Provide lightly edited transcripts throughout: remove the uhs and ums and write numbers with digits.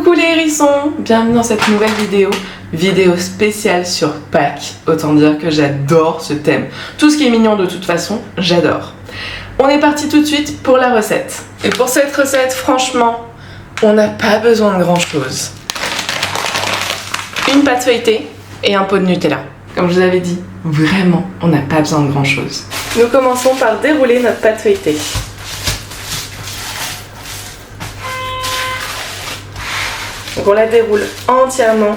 Coucou les hérissons, bienvenue dans cette nouvelle vidéo spéciale sur Pâques. Autant dire que j'adore ce thème. Tout ce qui est mignon de toute façon, j'adore. On est parti tout de suite pour la recette. Et pour cette recette, franchement, on n'a pas besoin de grand chose. Une pâte feuilletée et un pot de Nutella. Comme je vous avais dit, vraiment, on n'a pas besoin de grand chose. Nous commençons par dérouler notre pâte feuilletée. Donc on la déroule entièrement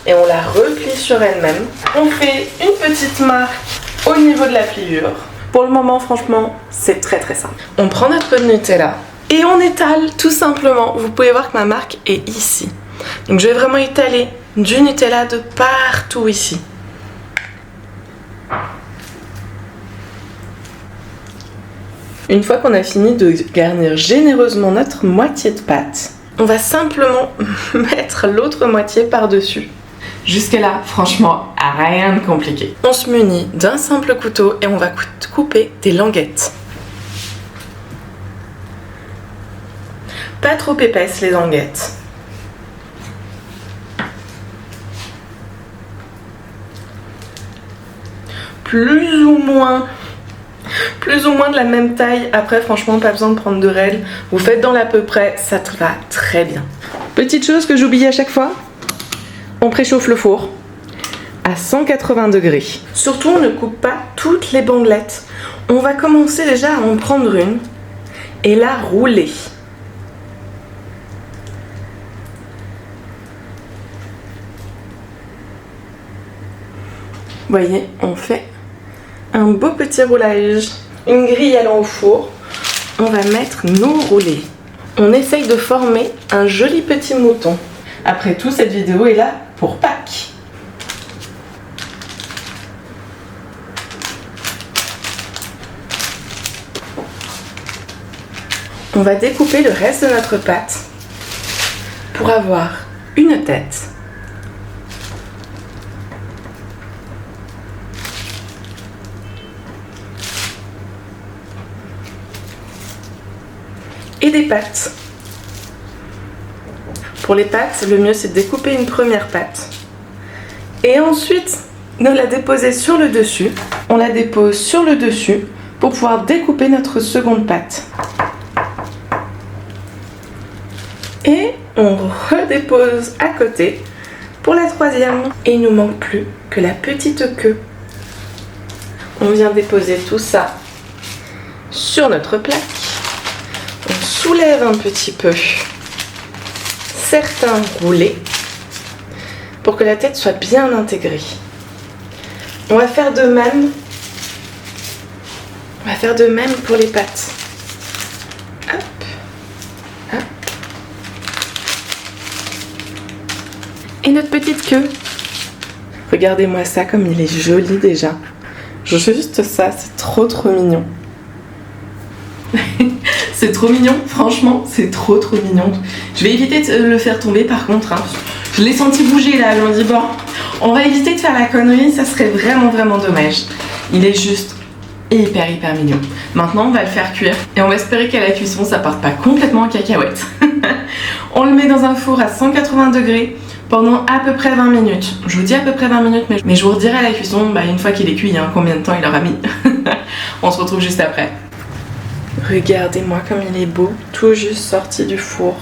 et on la replie sur elle-même. On fait une petite marque au niveau de la pliure. Pour le moment, franchement, c'est très simple. On prend notre pot de Nutella et on étale tout simplement. Vous pouvez voir que ma marque est ici. Donc je vais vraiment étaler du Nutella de partout ici. Une fois qu'on a fini de garnir généreusement notre moitié de pâte, on va simplement mettre l'autre moitié par-dessus. Jusque là, franchement, rien de compliqué. On se munit d'un simple couteau et on va couper des languettes. Pas trop épaisses les languettes. Plus ou moins de la même taille. Après, franchement, pas besoin de prendre de règles. Vous faites dans l'à peu près, ça te va très bien. Petite chose que j'oublie à chaque fois, on préchauffe le four à 180 degrés. Surtout, on ne coupe pas toutes les bandelettes. On va commencer déjà à en prendre une et la rouler. Vous voyez, on fait un beau petit roulage. Une grille allant au four, on va mettre nos roulés. On essaye de former un joli petit mouton. Après tout, cette vidéo est là pour Pâques. On va découper le reste de notre pâte pour avoir une tête. Et des pâtes. Pour les pâtes, le mieux c'est de découper une première pâte et ensuite de la déposer sur le dessus. On la dépose sur le dessus pour pouvoir découper notre seconde pâte. Et on redépose à côté pour la troisième. Et il ne nous manque plus que la petite queue. On vient déposer tout ça sur notre plaque. On soulève un petit peu certains roulés pour que la tête soit bien intégrée. On va faire de même. Pour les pattes. Hop, hop. Et notre petite queue. Regardez-moi ça comme il est joli déjà. Juste ça, c'est trop mignon. C'est trop mignon, franchement, c'est trop mignon. Je vais éviter de le faire tomber par contre. Hein. Je l'ai senti bouger là, je me dis bon, on va éviter de faire la connerie, ça serait vraiment dommage. Il est juste hyper mignon. Maintenant, on va le faire cuire et on va espérer qu'à la cuisson, ça parte pas complètement en cacahuète. On le met dans un four à 180 degrés pendant à peu près 20 minutes. Je vous dis à peu près 20 minutes, mais je vous redirai à la cuisson, une fois qu'il est cuit, hein, combien de temps il aura mis. On se retrouve juste après. Regardez-moi comme il est beau, tout juste sorti du four.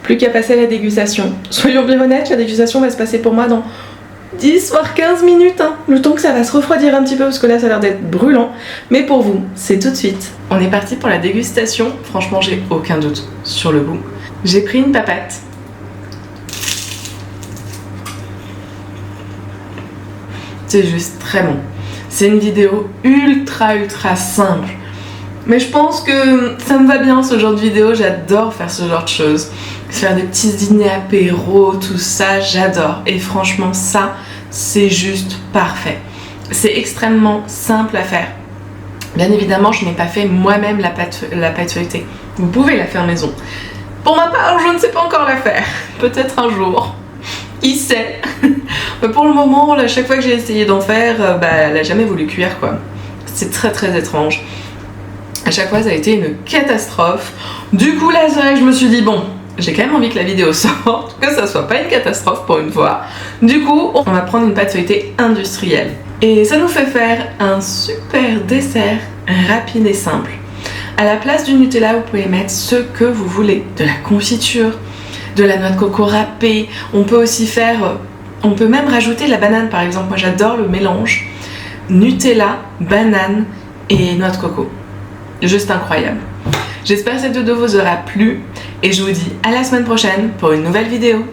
Plus qu'à passer à la dégustation. Soyons bien honnêtes, la dégustation va se passer pour moi dans 10 voire 15 minutes. Hein. Le temps que ça va se refroidir un petit peu parce que là ça a l'air d'être brûlant. Mais pour vous, c'est tout de suite. On est parti pour la dégustation. Franchement, j'ai aucun doute sur le goût. J'ai pris une papate. C'est juste très bon. C'est une vidéo ultra simple. Mais je pense que ça me va bien ce genre de vidéo. J'adore faire ce genre de choses. Faire des petits dîners apéro, tout ça, j'adore. Et franchement, ça, c'est juste parfait. C'est extrêmement simple à faire. Bien évidemment, je n'ai pas fait moi-même la pâte feuilletée. Vous pouvez la faire maison. Pour ma part, je ne sais pas encore la faire. Peut-être un jour. Qui sait. Mais pour le moment, à chaque fois que j'ai essayé d'en faire, elle a jamais voulu cuire quoi. C'est très étrange. À chaque fois, ça a été une catastrophe. Du coup, là, c'est vrai que je me suis dit, bon, j'ai quand même envie que la vidéo sorte, que ça soit pas une catastrophe pour une fois. Du coup, on va prendre une pâte feuilletée industrielle. Et ça nous fait faire un super dessert rapide et simple. À la place du Nutella, vous pouvez mettre ce que vous voulez. De la confiture, de la noix de coco râpée. On peut aussi faire... On peut même rajouter la banane par exemple. Moi j'adore le mélange Nutella, banane et noix de coco. Juste incroyable. J'espère que cette vidéo vous aura plu et je vous dis à la semaine prochaine pour une nouvelle vidéo.